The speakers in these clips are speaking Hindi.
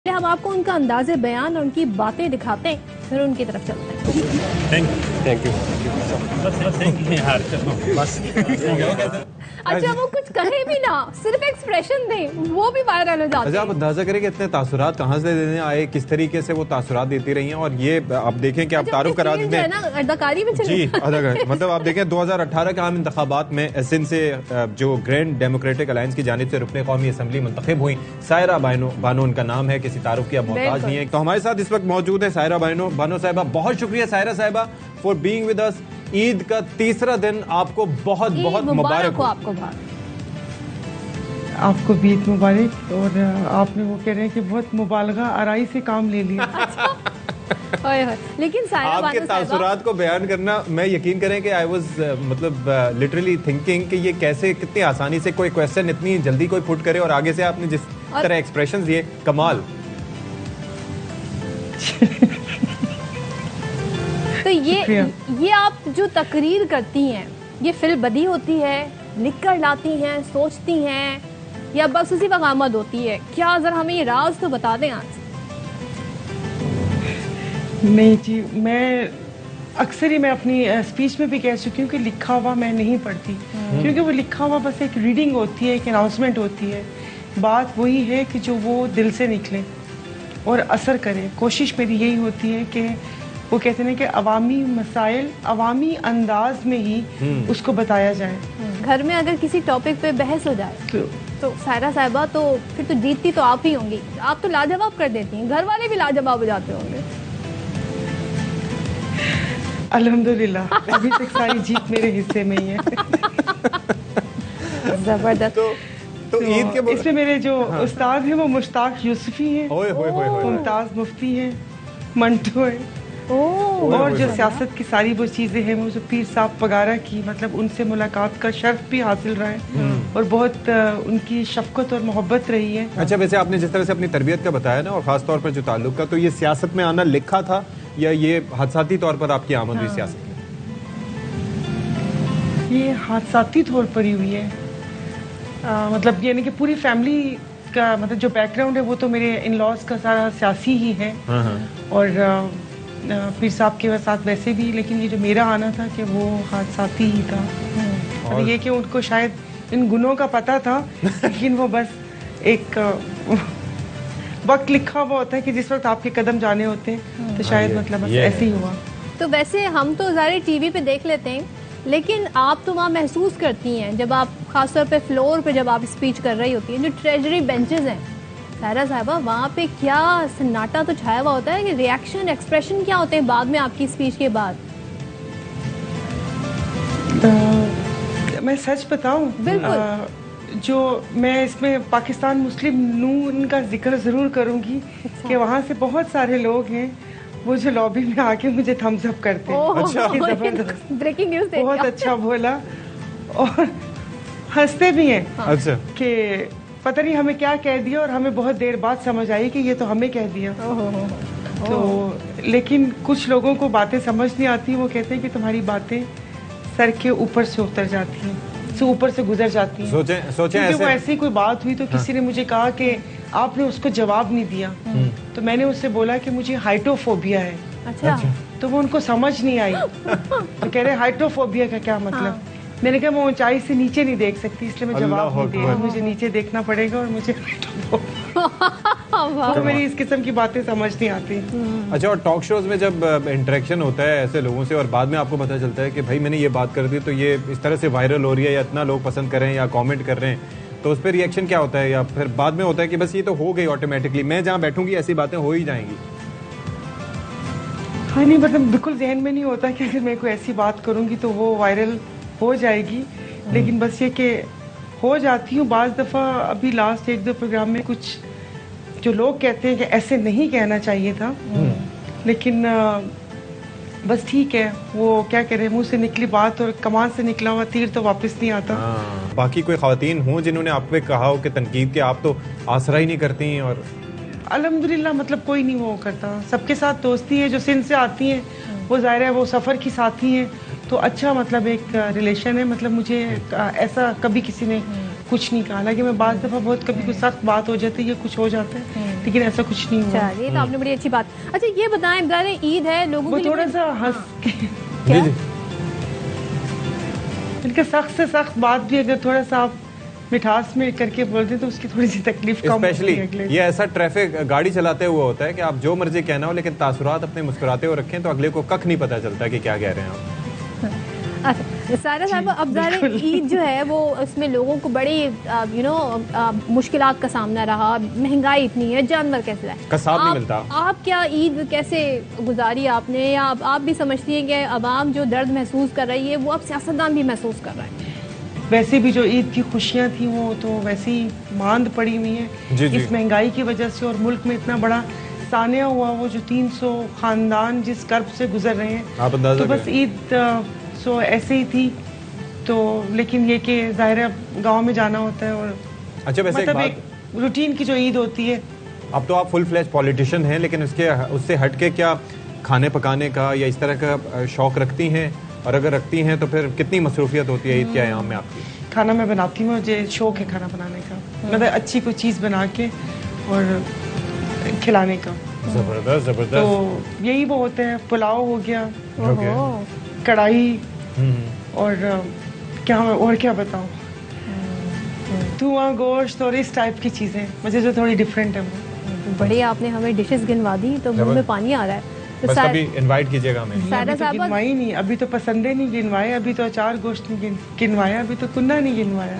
हम आपको उनका अंदाज़े बयान और उनकी बातें दिखाते हैं, फिर उनकी तरफ चलते हैं। थैंक यू बस अच्छा, वो कुछ कहे भी ना, सिर्फ एक्सप्रेशन दें, वो भी वायरल हो जाते हैं। अच्छा, आप अंदाजा करें कि इतने तासुरात कहाँ से देने आए, किस तरीके से वो तासुरात देती रही हैं। और ये आप देखें कि आप तारुफ करा देते हैं ना, अदाकारी में चले जी मतलब आप देखें 2018 के आम इंतखाबात में एसिन से जो ग्रैंड डेमोक्रेटिक अलायंस की जानिब से रुकने कौमी असम्बली मुंतखब हुई, सायरा बानो उनका नाम है, किसी तारुफ की अब मोहताज नहीं है। तो हमारे साथ इस वक्त मौजूद है सायरा बानो साहिबा। बहुत शुक्रिया सायरा साहिबा for being with us. Eid का तीसरा दिन आपको बहुत बहुत मुबारक हो। आपको भी ईद मुबारक। और आपने वो कह रहे हैं कि बहुत मुबालगा आराई से काम ले लिया। लेकिन आपके तासुरात को बयान करना, मैं यकीन करें कि आई वाज मतलब लिटरली थिंकिंग कि ये कैसे कितनी आसानी से कोई क्वेश्चन इतनी जल्दी कोई पुट करे और आगे से आपने जिस तरह एक्सप्रेशंस दिए, कमाल। तो ये आप जो तकरीर करती हैं, ये फिल बदी होती है, लिख कर लाती हैं, सोचती हैं, या बस उसी वक्त आमद होती है? क्या जरा हमें ये राज तो बता दें आज। नहीं जी, मैं अक्सर ही मैं अपनी स्पीच में भी कह चुकी हूँ कि लिखा हुआ मैं नहीं पढ़ती, क्योंकि वो लिखा हुआ बस एक रीडिंग होती है, एक अनाउंसमेंट होती है। बात वही है कि जो वो दिल से निकले और असर करे। कोशिश मेरी यही होती है कि वो कहते हैं कि अवामी मसाइल अवामी अंदाज में ही उसको बताया जाए। घर में अगर किसी टॉपिक पे बहस हो जाए तो सायरा साहिबा तो फिर तो जीतती तो आप ही होंगी। आप तो लाजवाब कर देती हैं, घर वाले भी लाजवाब हो जाते होंगे। अल्हम्दुलिल्लाह अभी तक सारी जीत मेरे हिस्से में ही है। जबरदस्त। तो ईद के इसमें मेरे जो उस्ताद हैं वो मुश्ताक यूसुफी हैं, मुमताज मुफ्ती हैं, मंटो है, और जो सियासत की सारी वो चीज़ें हैं, वो जो पीर साहब पगारा की, मतलब उनसे मुलाकात का शर्फ भी हासिल रहा है और बहुत उनकी शफकत और मोहब्बत रही है। अच्छा, वैसे आपने जिस तरह से अपनी तरबियत का बताया ना, और ख़ास तौर पर जो ताल्लुक का, तो ये सियासत में आना लिखा था या ये हादसाती तौर पर आपकी आमद हुई सियासत में? ये हादसाती तौर पर ही हुई है। मतलब यानी कि पूरी फैमिली का मतलब जो बैकग्राउंड है वो तो मेरे इन लॉज का सारा सियासी ही है, और पीर साहब के साथ वैसे भी, लेकिन ये जो मेरा आना था कि वो हादसाती ही था। और ये कि उनको शायद इन गुनों का पता था, लेकिन वो बस एक वक्त लिखा हुआ होता है कि जिस वक्त आपके कदम जाने होते हैं, तो शायद मतलब बस ऐसे ही हुआ। तो वैसे हम तो ज़ाहिर टीवी पे देख लेते हैं, लेकिन आप तो वहाँ महसूस करती हैं जब आप खासतौर पे फ्लोर पे जब आप स्पीच कर रही होती हैं, जो ट्रेजरी बेंचेस हैं सायरा साहिबा, वहाँ पे क्या सन्नाटा तो छाया हुआ होता है कि रिएक्शन एक्सप्रेशन क्या होते हैं बाद में आपकी स्पीच के बाद? मैं सच बताऊं, जो मैं इसमें पाकिस्तान मुस्लिम नून का जिक्र ज़रूर करूंगी कि वहाँ से बहुत सारे लोग हैं वो जो लॉबी में आके मुझे थम्स अप करते हैं। अच्छा, जबरदस्त, ब्रेकिंग न्यूज़, बहुत अच्छा बोला और हंसते भी हैं। अच्छा, कि पता नहीं हमें क्या कह दिया, और हमें बहुत देर बाद समझ आई कि ये तो हमें कह दिया। तो लेकिन कुछ लोगों को बातें समझ नहीं आती, वो कहते हैं कि तुम्हारी बातें सर के ऊपर से उतर जाती हैं, ऊपर से गुजर जाती हैं। सोचें ऐसे वो ऐसी कोई बात हुई तो किसी ने मुझे कहा कि आपने उसको जवाब नहीं दिया, तो मैंने उससे बोला कि मुझे हाइटोफोबिया है। अच्छा। तो वो उनको समझ नहीं आई, तो कह रहे हाइटोफोबिया का क्या मतलब? मैंने कहा मैं ऊंचाई से नीचे नहीं देख सकती, इसलिए मैं जवाब नहीं दे रही, मुझे नीचे देखना पड़ेगा और मुझे तो मेरी इस किस्म की बातें समझ नहीं आती। अच्छा, और टॉक शोज में जब इंटरेक्शन होता है ऐसे लोगों से और बाद में आपको पता चलता है कि भाई मैंने ये बात कर दी तो ये इस तरह से वायरल हो रही है या इतना लोग पसंद कर रहे हैं या कमेंट कर रहे हैं, तो उस पर रिएक्शन क्या होता है? या फिर बाद में होता है कि बस ये तो हो गई ऑटोमेटिकली, मैं जहाँ बैठूंगी ऐसी बातें हो ही जाएंगी? हाँ, नहीं मतलब बिल्कुल जहन में नहीं होता कि अगर मैं कोई ऐसी बात करूंगी तो वो वायरल हो जाएगी, लेकिन बस ये कि हो जाती हूँ बाज़ दफ़ा। अभी लास्ट 1-2 प्रोग्राम में कुछ जो लोग कहते हैं कि ऐसे नहीं कहना चाहिए था, लेकिन बस ठीक है, वो क्या कह रहे हैं, मुंह से निकली बात और कमान से निकला हुआ तीर तो वापस नहीं आता। बाकी कोई ख़वातीन हों जिन्होंने आप पे कहा हो कि तनकीद के आप तो आसरा ही नहीं करती हैं? और अल्हम्दुलिल्लाह मतलब कोई नहीं वो करता, सबके साथ दोस्ती है। जो सिंध से आती हैं वो ज़ाहिर है वो सफ़र की साथी हैं, तो अच्छा मतलब एक रिलेशन है। मतलब मुझे ऐसा कभी किसी ने कुछ नहीं कहा। हालांकि मैं बाज़ दफ़ा बहुत कभी कुछ सख्त बात हो जाती है, कुछ हो जाता है, लेकिन ऐसा कुछ नहीं हुआ। चलिए, तो आपने बड़ी अच्छी बात। अच्छा ये बताएं, ज़ाहिर है ईद है, लोगों वो के लिए थोड़ा सा हंस के क्या? इनके सख्त से सख्त बात भी अगर थोड़ा सा आप मिठास में करके बोल दें तो उसकी थोड़ी सी तकलीफ कम स्पेशली होती है अगले से। ये ऐसा ट्रैफिक गाड़ी चलाते हुए होता है कि आप जो मर्जी कहना हो, लेकिन तासुरात अपने मुस्कुराते हुए रखें तो अगले को कख नहीं पता चलता कि क्या कह रहे हैं आप। अच्छा सायरा साहब, अब ज़ाहिर है ईद जो है वो इसमें लोगों को बड़ी मुश्किलात का सामना रहा, महंगाई इतनी है, जानवर कैसे लाए, कसाब नहीं मिलता। आप क्या ईद कैसे गुजारी आपने, या आप भी समझती हैं कि अवाम जो दर्द महसूस कर रही है वो अब सियासतदान भी महसूस कर रहा है? वैसे भी जो ईद की खुशियाँ थी वो तो वैसे ही मांद पड़ी हुई है इस महंगाई की वजह से, और मुल्क में इतना बड़ा सानिया हुआ, वो जो 300 खानदान जिस कर्ब से गुजर रहे हैं, आप अंदाजा तो बस ईद सो ऐसे ही थी। तो लेकिन ये कि ज़ाहिर है गाँव में जाना होता है, और अच्छा वैसे मतलब एक रूटीन की जो ईद होती है। अब तो आप फुल फ्लैश पॉलिटिशियन हैं, लेकिन उससे हटके क्या खाने पकाने का या इस तरह का शौक रखती हैं, और अगर रखती हैं तो फिर कितनी मसरूफियत होती है ईद के अयाम में आपकी? खाना मैं बनाती हूँ, मुझे शौक है खाना बनाने का, मतलब अच्छी कोई चीज़ बना के और खिलाने का। जबरदस्त जबरदस्त। तो यही वो होते हैं, पुलाव हो गया, कढ़ाई, और क्या बताऊँ, धुआं गोश्त और इस टाइप की चीज़ें मुझे जो थोड़ी डिफरेंट है वो। बड़ी आपने हमें डिशेस गिनवा दी तो मुंह में पानी आ रहा है। तो बस कभी इनवाइट कीजिएगा हमें। सायरा अभी तो साहब गिनवाई नहीं, अभी तो पसंदे नहीं गिनवाए, अभी तो अचार गोश्त नहीं गिनवाया, अभी तो कुन्ना नहीं गिनवाया।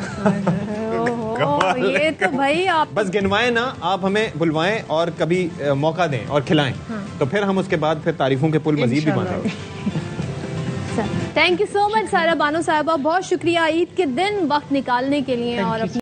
ओहो, ये तो भाई आप बस गिनवाएं ना, आप हमें बुलवाएं और कभी मौका दें और खिलाएं, तो फिर हम उसके बाद फिर तारीफों के पुल मजीद भी बांधेंगे। Thank you so much Saira Bano साहिबा, बहुत शुक्रिया ईद के दिन वक्त निकालने के लिए और अपनी